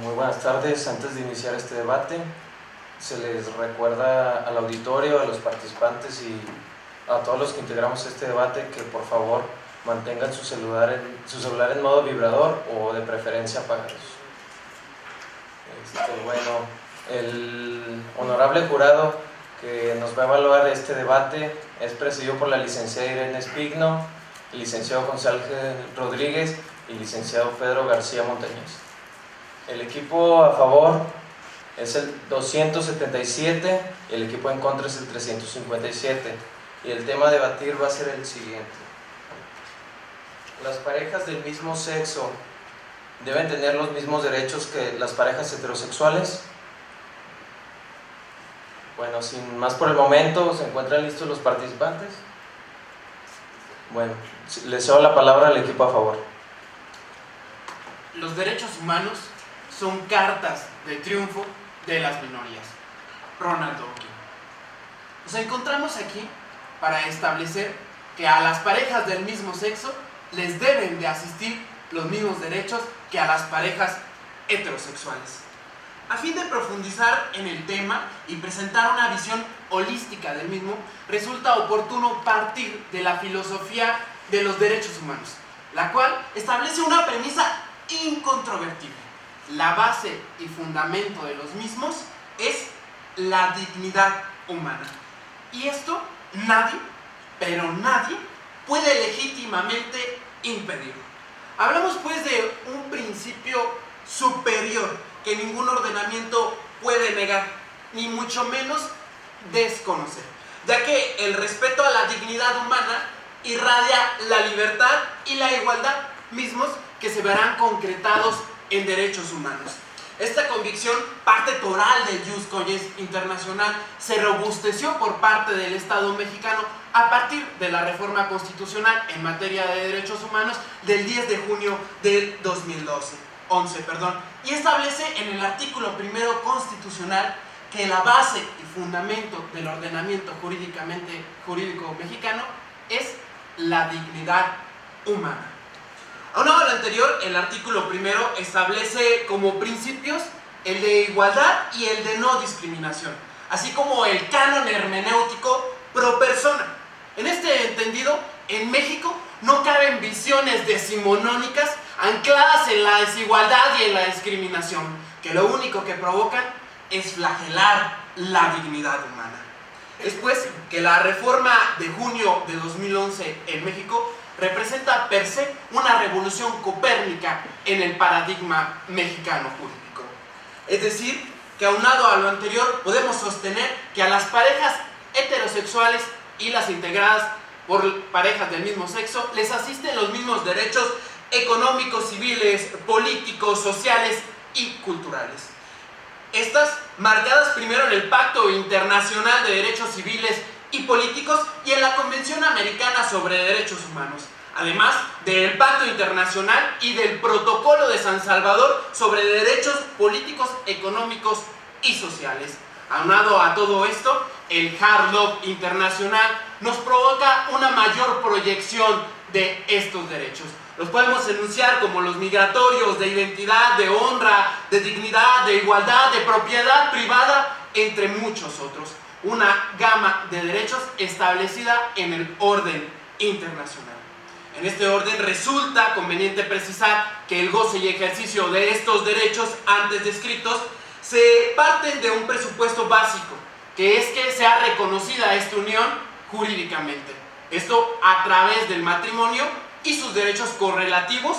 Muy buenas tardes. Antes de iniciar este debate, se les recuerda al auditorio, a los participantes y a todos los que integramos este debate que por favor mantengan su celular en modo vibrador o de preferencia apagados. Bueno, el honorable jurado que nos va a evaluar este debate es presidido por la licenciada Irene Espigno, el licenciado José Ángel Rodríguez y el licenciado Pedro García Montañez. El equipo a favor es el 277 y el equipo en contra es el 357. Y el tema a debatir va a ser el siguiente: ¿las parejas del mismo sexo deben tener los mismos derechos que las parejas heterosexuales? Bueno, sin más por el momento, ¿se encuentran listos los participantes? Bueno, les cedo la palabra al equipo a favor. Los derechos humanos son cartas de triunfo de las minorías. Ronald Dworkin. Nos encontramos aquí para establecer que a las parejas del mismo sexo les deben de asistir los mismos derechos que a las parejas heterosexuales. A fin de profundizar en el tema y presentar una visión holística del mismo, resulta oportuno partir de la filosofía de los derechos humanos, la cual establece una premisa incontrovertible. La base y fundamento de los mismos es la dignidad humana. Y esto nadie, pero nadie, puede legítimamente impedirlo. Hablamos pues de un principio superior que ningún ordenamiento puede negar, ni mucho menos desconocer, ya que el respeto a la dignidad humana irradia la libertad y la igualdad mismos que se verán concretados en derechos humanos. Esta convicción, parte toral del Jus Cogens internacional, se robusteció por parte del Estado mexicano a partir de la reforma constitucional en materia de derechos humanos del 10 de junio del 2011, y establece en el artículo primero constitucional que la base y fundamento del ordenamiento jurídico mexicano es la dignidad humana. Aunado a lo anterior, el artículo primero establece como principios el de igualdad y el de no discriminación, así como el canon hermenéutico pro persona. En este entendido, en México no caben visiones decimonónicas ancladas en la desigualdad y en la discriminación, que lo único que provocan es flagelar la dignidad humana. Es pues que la reforma de junio de 2011 en México representa per se una revolución copérnica en el paradigma mexicano jurídico. Es decir, que aunado a lo anterior podemos sostener que a las parejas heterosexuales y las integradas por parejas del mismo sexo les asisten los mismos derechos económicos, civiles, políticos, sociales y culturales. Estas marcadas primero en el Pacto Internacional de Derechos Civiles y Políticos y en la Convención Americana sobre Derechos Humanos, además del Pacto Internacional y del Protocolo de San Salvador sobre Derechos Políticos, Económicos y Sociales. Aunado a todo esto, el Hard Law Internacional nos provoca una mayor proyección de estos derechos. Los podemos enunciar como los migratorios, de identidad, de honra, de dignidad, de igualdad, de propiedad privada, entre muchos otros. Una gama de derechos establecida en el orden internacional. En este orden resulta conveniente precisar que el goce y ejercicio de estos derechos antes descritos se parten de un presupuesto básico, que es que sea reconocida esta unión jurídicamente. Esto a través del matrimonio y sus derechos correlativos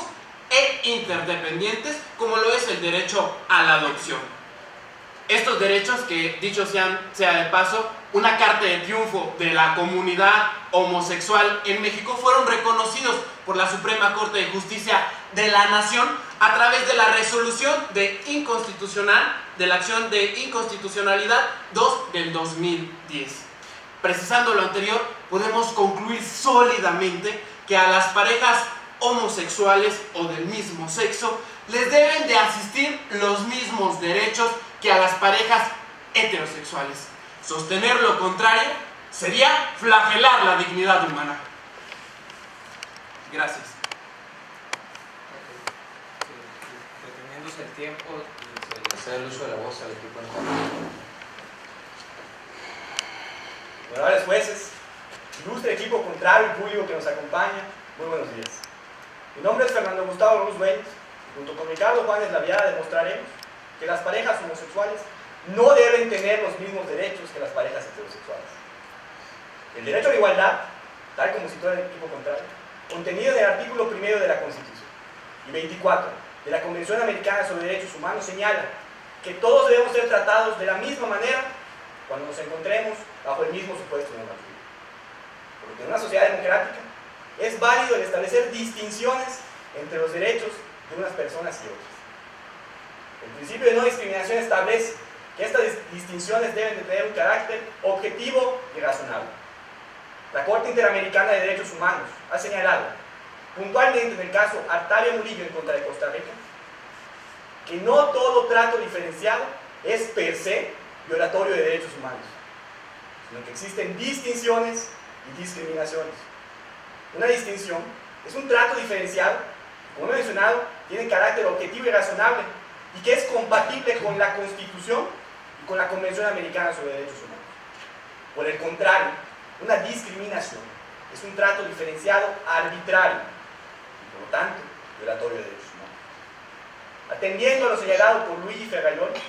e interdependientes, como lo es el derecho a la adopción. Estos derechos, que dicho sea de paso, una carta de triunfo de la comunidad homosexual en México, fueron reconocidos por la Suprema Corte de Justicia de la Nación a través de la resolución de la acción de inconstitucionalidad 2 del 2010. Precisando lo anterior, podemos concluir sólidamente que a las parejas homosexuales o del mismo sexo les deben de asistir los mismos derechos que a las parejas heterosexuales. Sostener lo contrario sería flagelar la dignidad humana. Gracias. Deteniéndose el tiempo, se hace el uso de la voz al equipo encargado. Honorables jueces, ilustre equipo contrario y público que nos acompaña, muy buenos días. Mi nombre es Fernando Gustavo Roosevelt y junto con Ricardo Juárez Laviada demostraremos que las parejas homosexuales no deben tener los mismos derechos que las parejas heterosexuales. El derecho a la igualdad, tal como citó el equipo contrario, contenido en el artículo 1 de la Constitución y 24 de la Convención Americana sobre Derechos Humanos, señala que todos debemos ser tratados de la misma manera cuando nos encontremos bajo el mismo supuesto normativo. Porque en una sociedad democrática es válido el establecer distinciones entre los derechos de unas personas y otras. El principio de no discriminación establece que estas distinciones deben de tener un carácter objetivo y razonable. La Corte Interamericana de Derechos Humanos ha señalado, puntualmente en el caso Artavia Murillo en contra de Costa Rica, que no todo trato diferenciado es per se violatorio de derechos humanos, sino que existen distinciones y discriminaciones. Una distinción es un trato diferenciado, como he mencionado, tiene carácter objetivo y razonable y que es compatible con la Constitución y con la Convención Americana sobre Derechos Humanos. Por el contrario, una discriminación es un trato diferenciado arbitrario y por lo tanto violatorio de derechos humanos. Atendiendo a lo señalado por Luigi Ferraioli,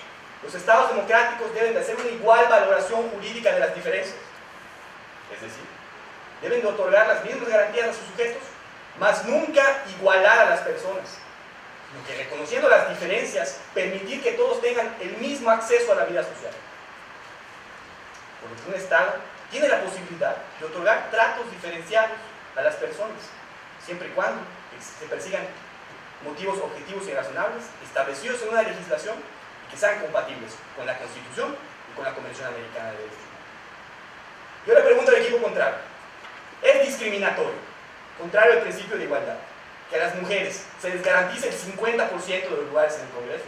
los estados democráticos deben de hacer una igual valoración jurídica de las diferencias, es decir, deben de otorgar las mismas garantías a sus sujetos, mas nunca igualar a las personas, sino que reconociendo las diferencias, permitir que todos tengan el mismo acceso a la vida social. Por lo que un estado tiene la posibilidad de otorgar tratos diferenciados a las personas, siempre y cuando se persigan motivos objetivos y razonables establecidos en una legislación y que sean compatibles con la Constitución y con la Convención Americana de Derechos Humanos. Yo le pregunto al equipo contrario, ¿es discriminatorio, contrario al principio de igualdad, que a las mujeres se les garantice el 50% de los lugares en el Congreso?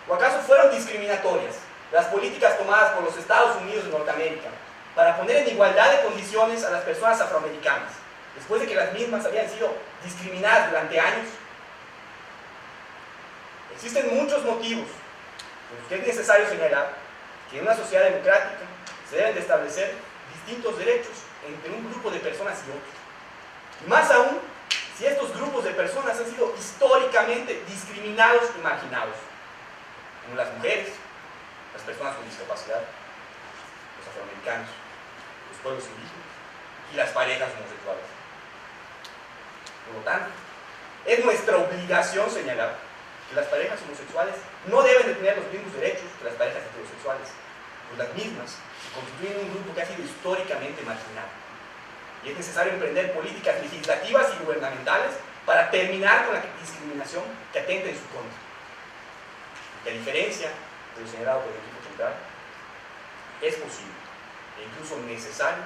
¿O acaso fueron discriminatorias las políticas tomadas por los Estados Unidos de Norteamérica para poner en igualdad de condiciones a las personas afroamericanas, después de que las mismas habían sido discriminadas durante años? Existen muchos motivos por los que es necesario señalar que en una sociedad democrática se deben de establecer distintos derechos entre un grupo de personas y otros. Y más aún, si estos grupos de personas han sido históricamente discriminados y marginados, como las mujeres, las personas con discapacidad, los afroamericanos, los pueblos indígenas y las parejas homosexuales. Por lo tanto, es nuestra obligación señalar que las parejas homosexuales no deben de tener los mismos derechos que las parejas heterosexuales, pues las mismas constituyen un grupo que ha sido históricamente marginado. Y es necesario emprender políticas legislativas y gubernamentales para terminar con la discriminación que atenta en su contra. Y a diferencia de lo señalado por el equipo central, es posible e incluso necesario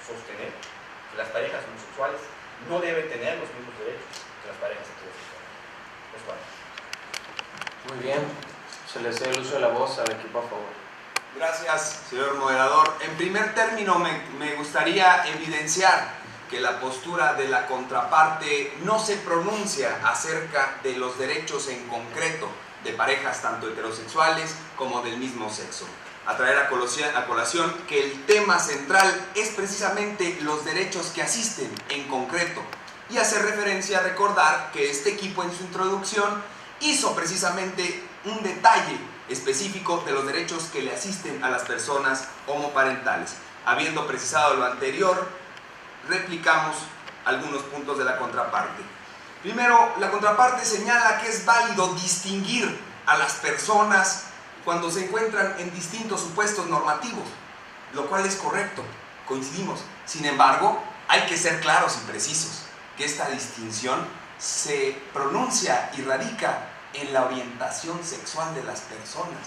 sostener que las parejas homosexuales no deben tener los mismos derechos que las parejas heterosexuales. Los cuales. Muy bien, se le cede el uso de la voz al equipo a favor. Gracias, señor moderador. En primer término, me gustaría evidenciar que la postura de la contraparte no se pronuncia acerca de los derechos en concreto de parejas tanto heterosexuales como del mismo sexo. A traer a colación que el tema central es precisamente los derechos que asisten en concreto, y hacer referencia a recordar que este equipo en su introducción hizo precisamente un detalle específico de los derechos que le asisten a las personas homoparentales. Habiendo precisado lo anterior, replicamos algunos puntos de la contraparte. Primero, la contraparte señala que es válido distinguir a las personas cuando se encuentran en distintos supuestos normativos, lo cual es correcto, coincidimos. Sin embargo, hay que ser claros y precisos, que esta distinción se pronuncia y radica en la orientación sexual de las personas,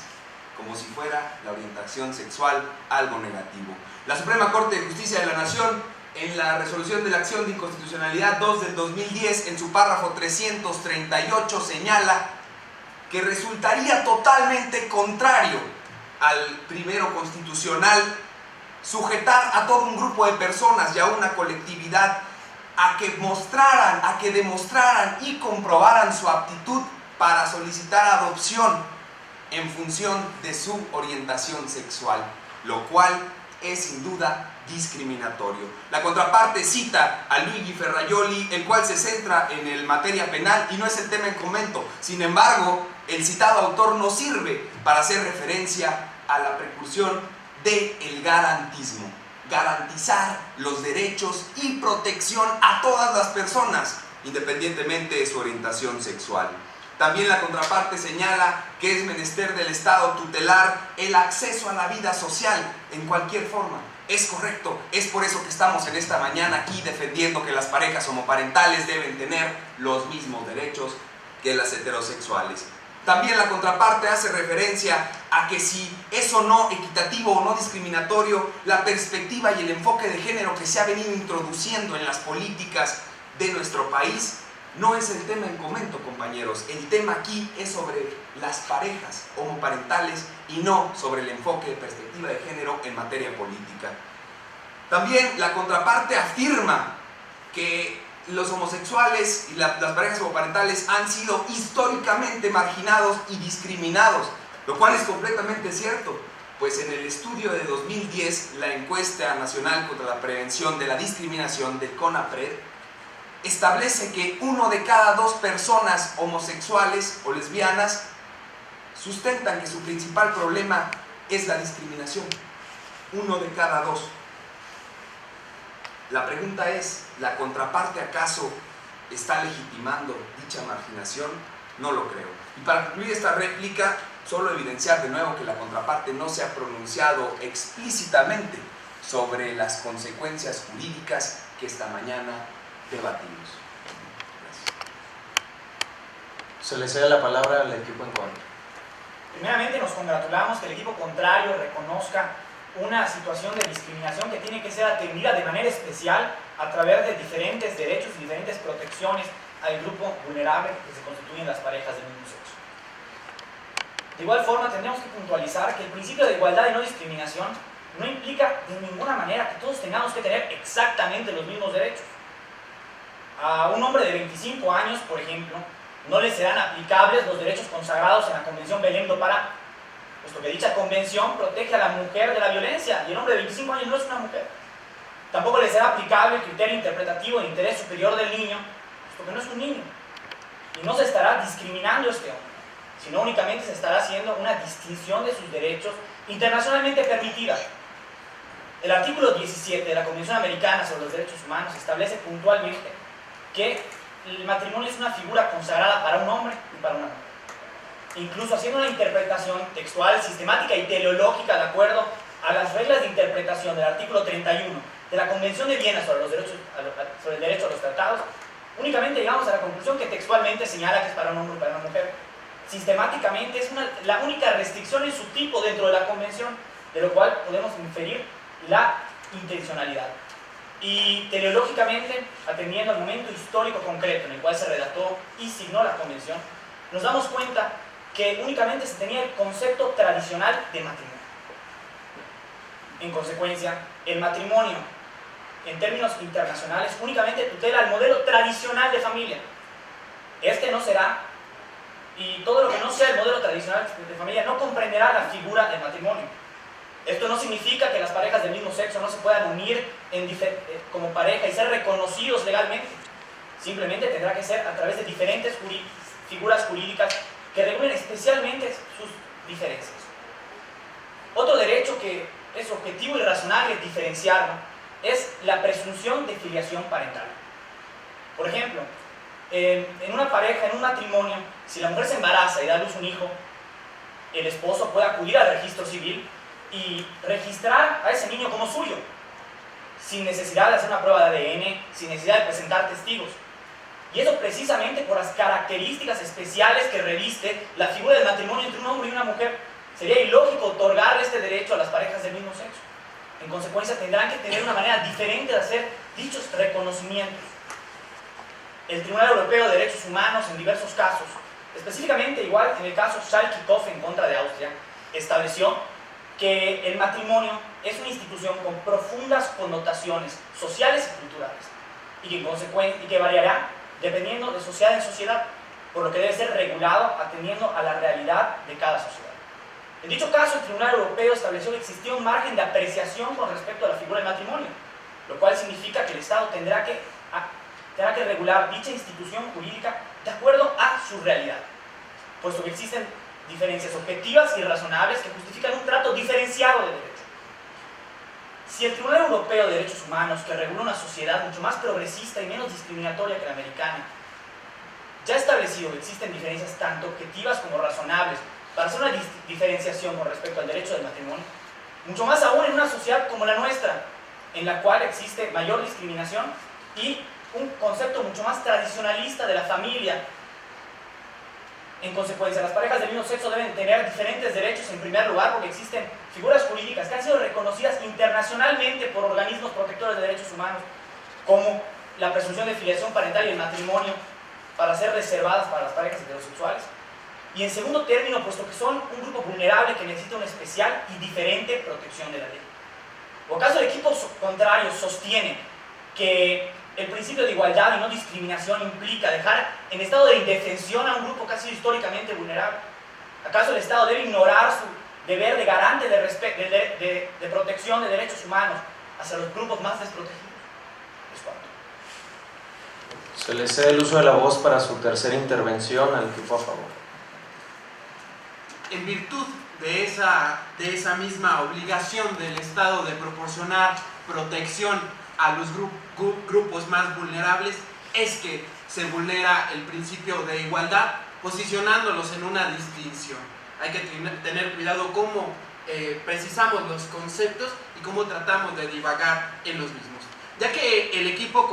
como si fuera la orientación sexual algo negativo. La Suprema Corte de Justicia de la Nación, en la resolución de la acción de inconstitucionalidad 2 del 2010, en su párrafo 338, señala que resultaría totalmente contrario al primero constitucional sujetar a todo un grupo de personas y a una colectividad a que demostraran y comprobaran su aptitud para solicitar adopción en función de su orientación sexual, lo cual es sin duda discriminatorio. La contraparte cita a Luigi Ferrajoli, el cual se centra en el materia penal y no es el tema en comento. Sin embargo, el citado autor no sirve para hacer referencia a la precursión del garantismo. Garantizar los derechos y protección a todas las personas, independientemente de su orientación sexual. También la contraparte señala que es menester del Estado tutelar el acceso a la vida social en cualquier forma. Es correcto, es por eso que estamos en esta mañana aquí defendiendo que las parejas homoparentales deben tener los mismos derechos que las heterosexuales. También la contraparte hace referencia a que si es o no equitativo o no discriminatorio la perspectiva y el enfoque de género que se ha venido introduciendo en las políticas de nuestro país. No es el tema en comento, compañeros. El tema aquí es sobre las parejas homoparentales y no sobre el enfoque de perspectiva de género en materia política. También la contraparte afirma que los homosexuales y las parejas homoparentales han sido históricamente marginados y discriminados, lo cual es completamente cierto, pues en el estudio de 2010, la Encuesta Nacional contra la Prevención de la Discriminación del CONAPRED establece que 1 de cada 2 personas homosexuales o lesbianas sustentan que su principal problema es la discriminación. 1 de cada 2. La pregunta es, ¿la contraparte acaso está legitimando dicha marginación? No lo creo. Y para concluir esta réplica, solo evidenciar de nuevo que la contraparte no se ha pronunciado explícitamente sobre las consecuencias jurídicas que esta mañana debatimos. Gracias. Se le cede la palabra al equipo en contra. Primeramente nos congratulamos que el equipo contrario reconozca una situación de discriminación que tiene que ser atendida de manera especial a través de diferentes derechos y diferentes protecciones al grupo vulnerable que se constituyen las parejas del mismo sexo. De igual forma, tendremos que puntualizar que el principio de igualdad y no discriminación no implica de ninguna manera que todos tengamos que tener exactamente los mismos derechos. A un hombre de 25 años, por ejemplo, no le serán aplicables los derechos consagrados en la Convención Belém do Pará, puesto que dicha convención protege a la mujer de la violencia y el hombre de 25 años no es una mujer. Tampoco le será aplicable el criterio interpretativo de interés superior del niño, puesto que no es un niño. Y no se estará discriminando a este hombre, sino únicamente se estará haciendo una distinción de sus derechos internacionalmente permitida. El artículo 17 de la Convención Americana sobre los Derechos Humanos establece puntualmente que el matrimonio es una figura consagrada para un hombre y para una mujer. Incluso haciendo una interpretación textual, sistemática y teleológica de acuerdo a las reglas de interpretación del artículo 31 de la Convención de Viena sobre el derecho a los tratados, únicamente llegamos a la conclusión que textualmente señala que es para un hombre y para una mujer. Sistemáticamente es la única restricción en su tipo dentro de la Convención, de lo cual podemos inferir la intencionalidad. Y teleológicamente, atendiendo al momento histórico concreto en el cual se redactó y signó la Convención, nos damos cuenta que únicamente se tenía el concepto tradicional de matrimonio. En consecuencia, el matrimonio, en términos internacionales, únicamente tutela el modelo tradicional de familia. Este no será, y todo lo que no sea el modelo tradicional de familia no comprenderá la figura del matrimonio. Esto no significa que las parejas del mismo sexo no se puedan unir como pareja y ser reconocidos legalmente. Simplemente tendrá que ser a través de diferentes figuras jurídicas que regulen especialmente sus diferencias. Otro derecho que es objetivo y razonable diferenciarlo es la presunción de filiación parental. Por ejemplo, en una pareja, en un matrimonio, si la mujer se embaraza y da a luz un hijo, el esposo puede acudir al registro civil y registrar a ese niño como suyo, sin necesidad de hacer una prueba de ADN, sin necesidad de presentar testigos. Y eso precisamente por las características especiales que reviste la figura del matrimonio entre un hombre y una mujer. Sería ilógico otorgarle este derecho a las parejas del mismo sexo. En consecuencia, tendrán que tener una manera diferente de hacer dichos reconocimientos. El Tribunal Europeo de Derechos Humanos, en diversos casos, específicamente igual en el caso Schalke-Koff en contra de Austria, estableció que el matrimonio es una institución con profundas connotaciones sociales y culturales. y que variará dependiendo de sociedad en sociedad, por lo que debe ser regulado atendiendo a la realidad de cada sociedad. En dicho caso, el Tribunal Europeo estableció que existía un margen de apreciación con respecto a la figura del matrimonio, lo cual significa que el Estado tendrá que regular dicha institución jurídica de acuerdo a su realidad, puesto que existen diferencias objetivas y razonables que justifican un trato diferenciado de derecho. Si el Tribunal Europeo de Derechos Humanos, que regula una sociedad mucho más progresista y menos discriminatoria que la americana, ya ha establecido que existen diferencias tanto objetivas como razonables para hacer una diferenciación con respecto al derecho del matrimonio, mucho más aún en una sociedad como la nuestra, en la cual existe mayor discriminación y un concepto mucho más tradicionalista de la familia. En consecuencia, las parejas del mismo sexo deben tener diferentes derechos en primer lugar porque existen figuras jurídicas que han sido reconocidas internacionalmente por organismos protectores de derechos humanos, como la presunción de filiación parental y el matrimonio, para ser reservadas para las parejas heterosexuales. Y en segundo término, puesto que son un grupo vulnerable que necesita una especial y diferente protección de la ley. ¿O acaso el equipo contrario sostiene que el principio de igualdad y no discriminación implica dejar en estado de indefensión a un grupo que ha sido históricamente vulnerable? ¿Acaso el Estado debe ignorar su deber de garante de protección de derechos humanos hacia los grupos más desprotegidos? Es cuanto. Se le cede el uso de la voz para su tercera intervención al equipo a favor. En virtud de esa misma obligación del Estado de proporcionar protección a los grupos más vulnerables, es que se vulnera el principio de igualdad, posicionándolos en una distinción. Hay que tener cuidado cómo precisamos los conceptos y cómo tratamos de divagar en los mismos, ya que el equipo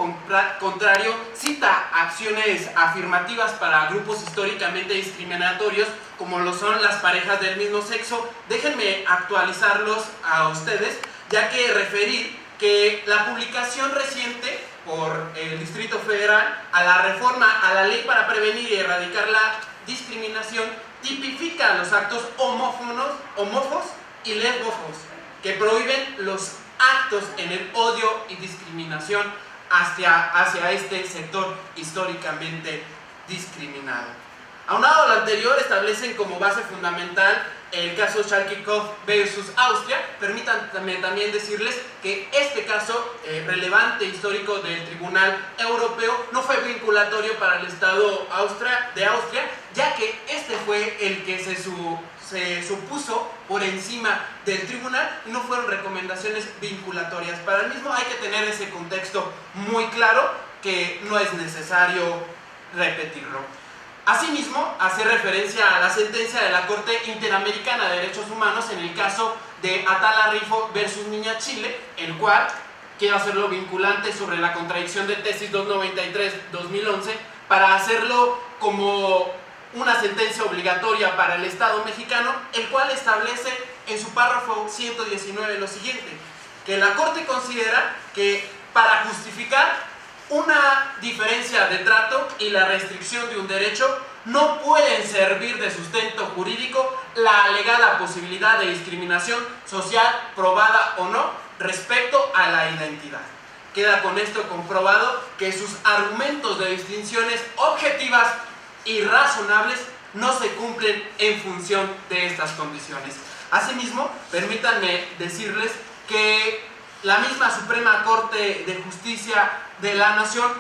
contrario cita acciones afirmativas para grupos históricamente discriminatorios como lo son las parejas del mismo sexo. Déjenme actualizarlos a ustedes, ya que referir que la publicación reciente por el Distrito Federal a la reforma a la ley para prevenir y erradicar la discriminación tipifica los actos homófobos y lesbófobos que prohíben los actos en el odio y discriminación hacia este sector históricamente discriminado. Aunado a lo anterior, establecen como base fundamental el caso Schalke-Kopf versus Austria. Permítanme también decirles que este caso relevante histórico del Tribunal Europeo no fue vinculatorio para el Estado de Austria, ya que este fue el que se supuso por encima del tribunal y no fueron recomendaciones vinculatorias. Para el mismo hay que tener ese contexto muy claro, que no es necesario repetirlo. Asimismo, hace referencia a la sentencia de la Corte Interamericana de Derechos Humanos en el caso de Atala Rifo versus Niña Chile, el cual quiero hacerlo vinculante sobre la contradicción de tesis 293-2011 para hacerlo como una sentencia obligatoria para el Estado mexicano, el cual establece en su párrafo 119 lo siguiente: que la Corte considera que para justificar una diferencia de trato y la restricción de un derecho no pueden servir de sustento jurídico la alegada posibilidad de discriminación social, probada o no, respecto a la identidad. Queda con esto comprobado que sus argumentos de distinciones objetivas y razonables no se cumplen en función de estas condiciones. Asimismo, permítanme decirles que la misma Suprema Corte de Justicia de la Nación,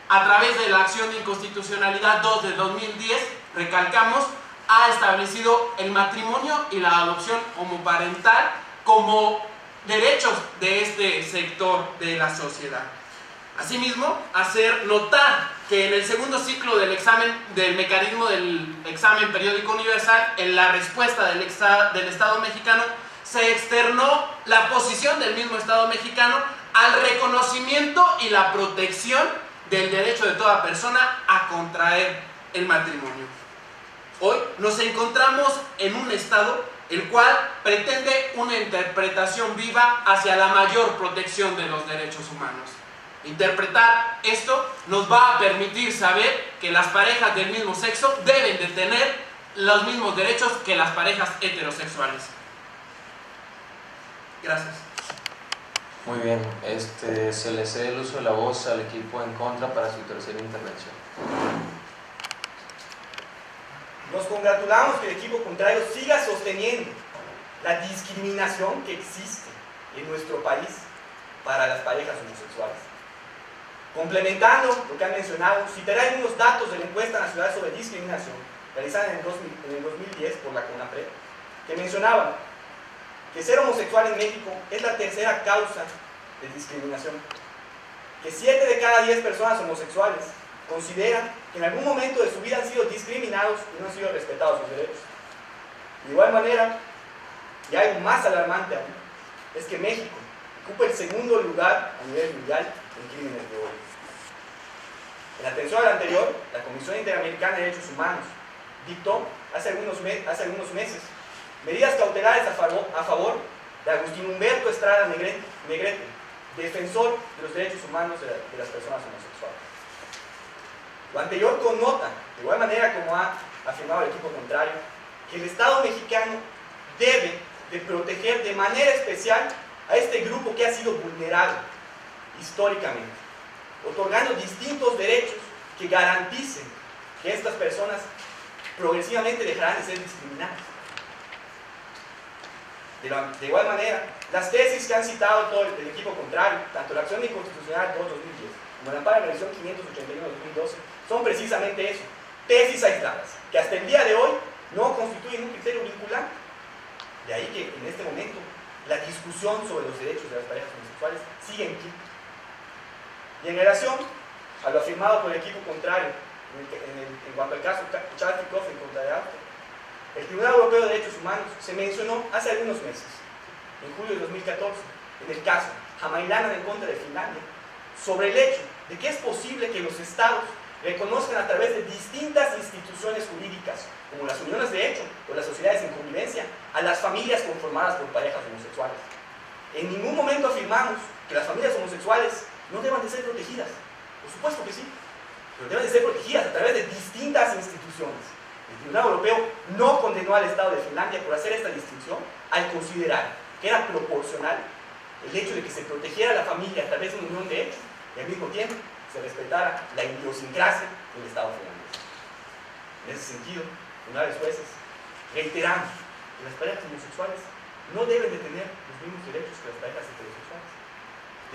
a través de la acción de inconstitucionalidad 2 de 2010, recalcamos, ha establecido el matrimonio y la adopción homoparental como derechos de este sector de la sociedad. Asimismo, hacer notar que en el segundo ciclo del mecanismo del examen periódico universal, en la respuesta del Estado mexicano, se externó la posición del mismo Estado mexicano al reconocimiento y la protección del derecho de toda persona a contraer el matrimonio. Hoy nos encontramos en un Estado el cual pretende una interpretación viva hacia la mayor protección de los derechos humanos. Interpretar esto nos va a permitir saber que las parejas del mismo sexo deben de tener los mismos derechos que las parejas heterosexuales. Gracias. Muy bien, se le cede el uso de la voz al equipo en contra para su tercera intervención. Nos congratulamos que el equipo contrario siga sosteniendo la discriminación que existe en nuestro país para las parejas homosexuales. Complementando lo que han mencionado, citaré algunos datos de la encuesta nacional sobre discriminación realizada en el 2010 por la CONAPRED, que mencionaban que ser homosexual en México es la tercera causa de discriminación, que 7 de cada 10 personas homosexuales consideran que en algún momento de su vida han sido discriminados y no han sido respetados sus derechos. De igual manera, y algo más alarmante aún, es que México ocupa el segundo lugar a nivel mundial en crímenes de odio. En atención al anterior, la Comisión Interamericana de Derechos Humanos dictó hace algunos meses medidas cautelares a favor de Agustín Humberto Estrada Negrete, defensor de los derechos humanos de las personas homosexuales. Lo anterior connota, de igual manera como ha afirmado el equipo contrario, que el Estado mexicano debe de proteger de manera especial a este grupo que ha sido vulnerado históricamente, otorgando distintos derechos que garanticen que estas personas progresivamente dejarán de ser discriminadas. De igual manera, las tesis que han citado todo el equipo contrario, tanto la acción inconstitucional 2-2010 como la amparo de la revisión 581-2012, son precisamente eso, tesis aisladas, que hasta el día de hoy no constituyen un criterio vinculante. De ahí que en este momento la discusión sobre los derechos de las parejas homosexuales sigue en pie. Y en relación a lo afirmado por el equipo contrario, en cuanto al caso Chaltikov en contra de Austria, el Tribunal Europeo de Derechos Humanos se mencionó hace algunos meses, en julio de 2014, en el caso Hamailana en contra de Finlandia, sobre el hecho de que es posible que los estados reconozcan a través de distintas instituciones jurídicas, como las uniones de hecho o las sociedades en convivencia, a las familias conformadas por parejas homosexuales. En ningún momento afirmamos que las familias homosexuales no deban de ser protegidas. Por supuesto que sí, pero deben de ser protegidas a través de distintas instituciones. El Tribunal Europeo no condenó al Estado de Finlandia por hacer esta distinción al considerar que era proporcional el hecho de que se protegiera a la familia a través de una unión de hecho y al mismo tiempo se respetara la idiosincrasia del Estado finlandés. En ese sentido, tribunales jueces reiteramos que las parejas homosexuales no deben de tener los mismos derechos que las parejas heterosexuales.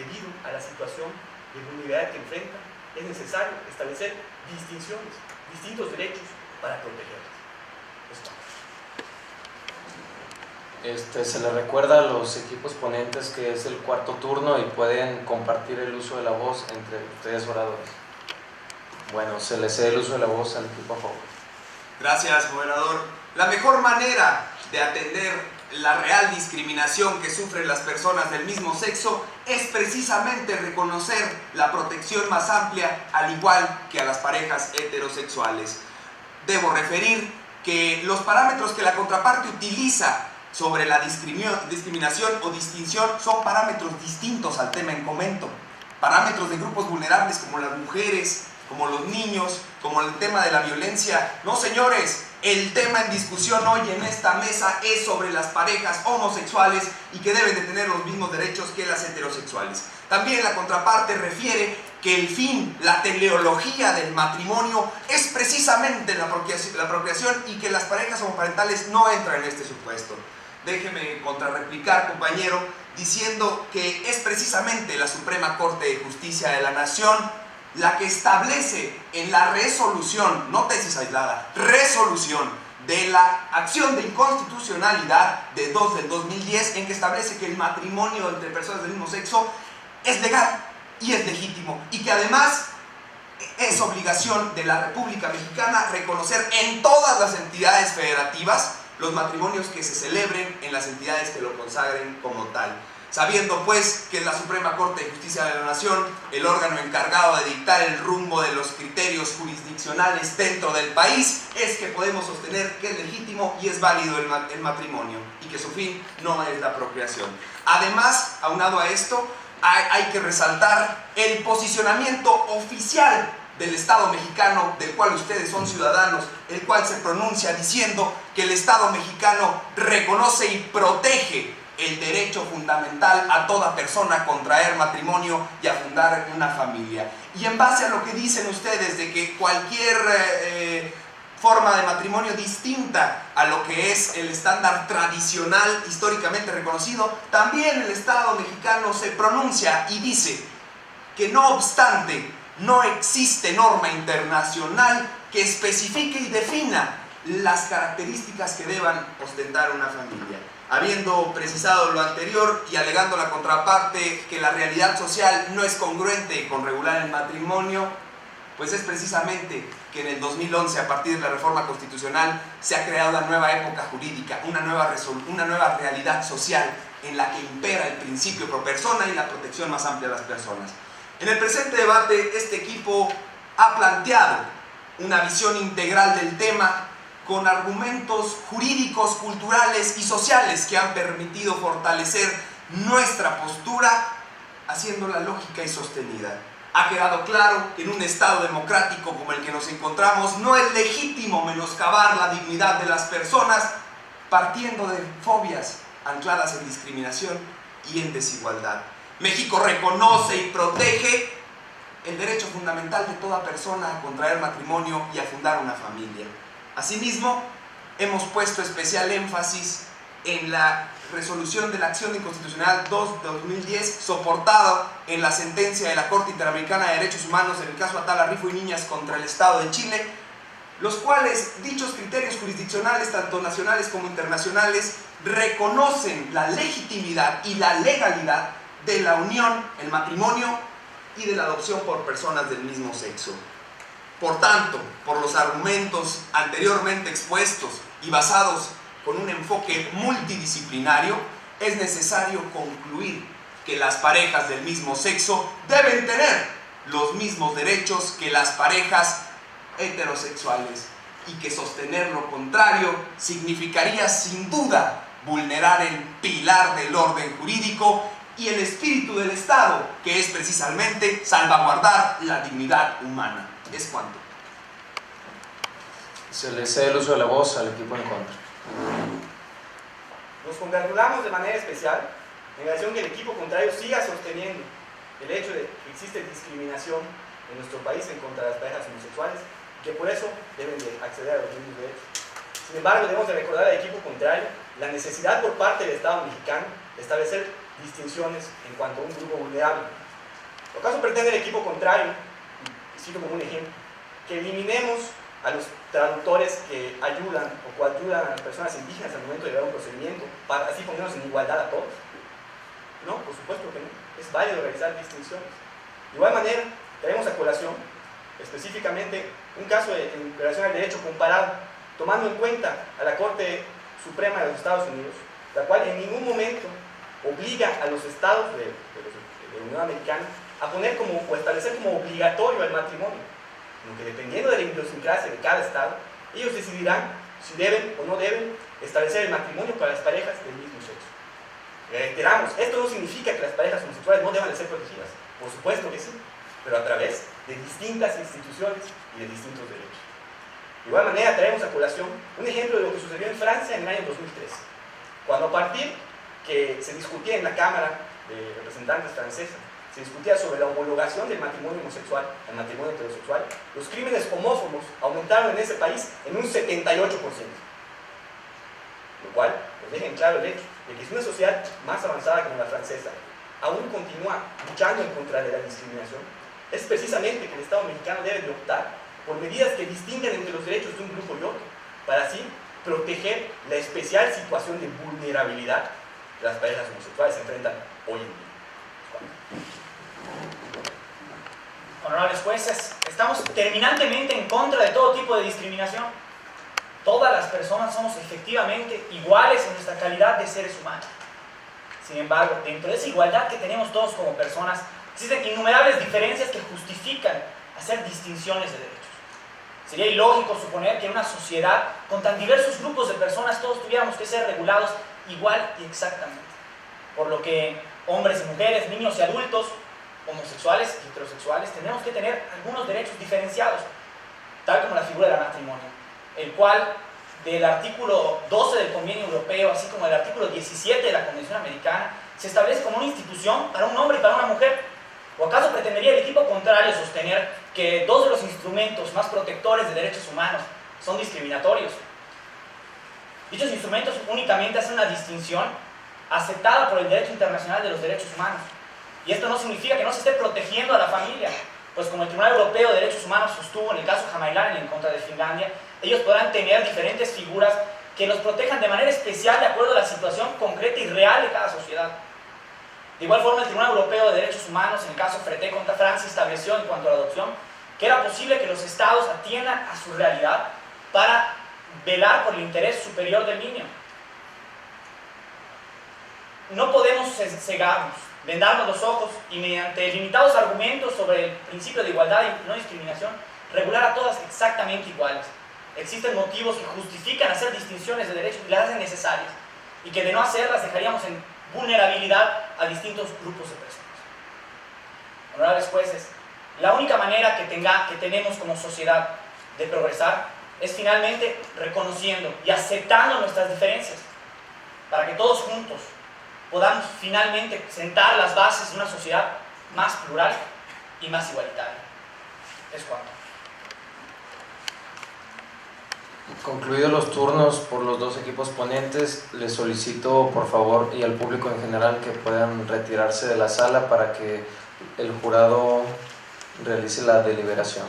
Debido a la situación de vulnerabilidad que enfrentan, es necesario establecer distinciones, distintos derechos para protegerlas. Se le recuerda a los equipos ponentes que es el cuarto turno y pueden compartir el uso de la voz entre ustedes oradores. Bueno, se le cede el uso de la voz al equipo a favor. Gracias, moderador. La mejor manera de atender la real discriminación que sufren las personas del mismo sexo es precisamente reconocer la protección más amplia, al igual que a las parejas heterosexuales. Debo referir que los parámetros que la contraparte utiliza sobre la discriminación o distinción son parámetros distintos al tema en comento. Parámetros de grupos vulnerables como las mujeres, como los niños, como el tema de la violencia. No, señores, el tema en discusión hoy en esta mesa es sobre las parejas homosexuales y que deben de tener los mismos derechos que las heterosexuales. También la contraparte refiere que el fin, la teleología del matrimonio es precisamente la procreación y que las parejas homoparentales no entran en este supuesto. Déjeme contrarreplicar, compañero, diciendo que es precisamente la Suprema Corte de Justicia de la Nación la que establece en la resolución, no tesis aislada, resolución de la acción de inconstitucionalidad de 2 del 2010, en que establece que el matrimonio entre personas del mismo sexo es legal y es legítimo, y que además es obligación de la República Mexicana reconocer en todas las entidades federativas los matrimonios que se celebren en las entidades que lo consagren como tal. Sabiendo pues que la Suprema Corte de Justicia de la Nación, el órgano encargado de dictar el rumbo de los criterios jurisdiccionales dentro del país, es que podemos sostener que es legítimo y es válido el matrimonio y que su fin no es la procreación. Además, aunado a esto, hay que resaltar el posicionamiento oficial del Estado mexicano, del cual ustedes son ciudadanos, el cual se pronuncia diciendo que el Estado mexicano reconoce y protege el derecho fundamental a toda persona a contraer matrimonio y a fundar una familia. Y en base a lo que dicen ustedes de que cualquier forma de matrimonio distinta a lo que es el estándar tradicional históricamente reconocido, también el Estado mexicano se pronuncia y dice que no obstante no existe norma internacional que especifique y defina las características que deban ostentar una familia. Habiendo precisado lo anterior y alegando la contraparte que la realidad social no es congruente con regular el matrimonio, pues es precisamente que en el 2011, a partir de la reforma constitucional, se ha creado una nueva época jurídica, una nueva realidad social en la que impera el principio pro persona y la protección más amplia de las personas. En el presente debate, este equipo ha planteado una visión integral del tema con argumentos jurídicos, culturales y sociales que han permitido fortalecer nuestra postura, haciéndola lógica y sostenida. Ha quedado claro que en un Estado democrático como el que nos encontramos no es legítimo menoscabar la dignidad de las personas partiendo de fobias ancladas en discriminación y en desigualdad. México reconoce y protege el derecho fundamental de toda persona a contraer matrimonio y a fundar una familia. Asimismo, hemos puesto especial énfasis en la resolución de la Acción Inconstitucional 2 de 2010, soportada en la sentencia de la Corte Interamericana de Derechos Humanos en el caso Atala Rifo y Niñas contra el Estado de Chile, los cuales dichos criterios jurisdiccionales, tanto nacionales como internacionales, reconocen la legitimidad y la legalidad de la unión, el matrimonio y de la adopción por personas del mismo sexo. Por tanto, por los argumentos anteriormente expuestos y basados con un enfoque multidisciplinario, es necesario concluir que las parejas del mismo sexo deben tener los mismos derechos que las parejas heterosexuales y que sostener lo contrario significaría sin duda vulnerar el pilar del orden jurídico y el espíritu del Estado, que es precisamente salvaguardar la dignidad humana. Es cuanto. Se le cede el uso de la voz al equipo en contra. Nos congratulamos de manera especial en relación que el equipo contrario siga sosteniendo el hecho de que existe discriminación en nuestro país en contra de las parejas homosexuales y que por eso deben de acceder a los mismos derechos. Sin embargo, debemos de recordar al equipo contrario la necesidad por parte del Estado mexicano de establecer distinciones en cuanto a un grupo vulnerable. Por caso pretende el equipo contrario, y cito como un ejemplo, que eliminemos a los traductores que ayudan o coayudan a las personas indígenas al momento de llevar un procedimiento para así ponernos en igualdad a todos. No, por supuesto que no. Es válido realizar distinciones. De igual manera, traemos a colación específicamente un caso en relación al derecho comparado, tomando en cuenta a la Corte Suprema de los Estados Unidos, la cual en ningún momento obliga a los estados de la Unión Americana a poner como o establecer como obligatorio el matrimonio, sino que dependiendo de la idiosincrasia de cada estado, ellos decidirán si deben o no deben establecer el matrimonio para las parejas del mismo sexo. Reiteramos, esto no significa que las parejas homosexuales no deban de ser protegidas, por supuesto que sí, pero a través de distintas instituciones y de distintos derechos. De igual manera traemos a colación un ejemplo de lo que sucedió en Francia en el año 2003, cuando a partir que se discutía en la Cámara de Representantes francesa, se discutía sobre la homologación del matrimonio homosexual al matrimonio heterosexual, los crímenes homófobos aumentaron en ese país en un 78%, lo cual nos deja en claro el hecho de que si una sociedad más avanzada como la francesa aún continúa luchando en contra de la discriminación, es precisamente que el Estado mexicano debe de optar por medidas que distingan entre los derechos de un grupo y otro, para así proteger la especial situación de vulnerabilidad que las parejas homosexuales se enfrentan hoy en día. Honorables jueces, estamos terminantemente en contra de todo tipo de discriminación. Todas las personas somos efectivamente iguales en nuestra calidad de seres humanos. Sin embargo, dentro de esa igualdad que tenemos todos como personas, existen innumerables diferencias que justifican hacer distinciones de derechos. Sería ilógico suponer que en una sociedad con tan diversos grupos de personas todos tuviéramos que ser regulados igual y exactamente. Por lo que hombres y mujeres, niños y adultos, homosexuales y heterosexuales, tenemos que tener algunos derechos diferenciados, tal como la figura del matrimonio, el cual del artículo 12 del Convenio Europeo, así como del artículo 17 de la Convención Americana, se establece como una institución para un hombre y para una mujer. ¿O acaso pretendería el equipo contrario sostener que dos de los instrumentos más protectores de derechos humanos son discriminatorios? Dichos instrumentos únicamente hacen una distinción aceptada por el derecho internacional de los derechos humanos. Y esto no significa que no se esté protegiendo a la familia, pues como el Tribunal Europeo de Derechos Humanos sostuvo en el caso Hämäläinen en contra de Finlandia, ellos podrán tener diferentes figuras que los protejan de manera especial de acuerdo a la situación concreta y real de cada sociedad. De igual forma, el Tribunal Europeo de Derechos Humanos, en el caso Freté contra Francia, estableció en cuanto a la adopción que era posible que los estados atiendan a su realidad para velar por el interés superior del niño. No podemos cegarnos, vendarnos los ojos y mediante limitados argumentos sobre el principio de igualdad y no discriminación, regular a todas exactamente iguales. Existen motivos que justifican hacer distinciones de derechos y las hacen necesarias, y que de no hacerlas dejaríamos en vulnerabilidad a distintos grupos de personas. Honorables jueces, la única manera que tenemos como sociedad de progresar es finalmente reconociendo y aceptando nuestras diferencias, para que todos juntos podamos finalmente sentar las bases de una sociedad más plural y más igualitaria. Es cuanto. Concluidos los turnos por los dos equipos ponentes, les solicito por favor y al público en general que puedan retirarse de la sala para que el jurado realice la deliberación.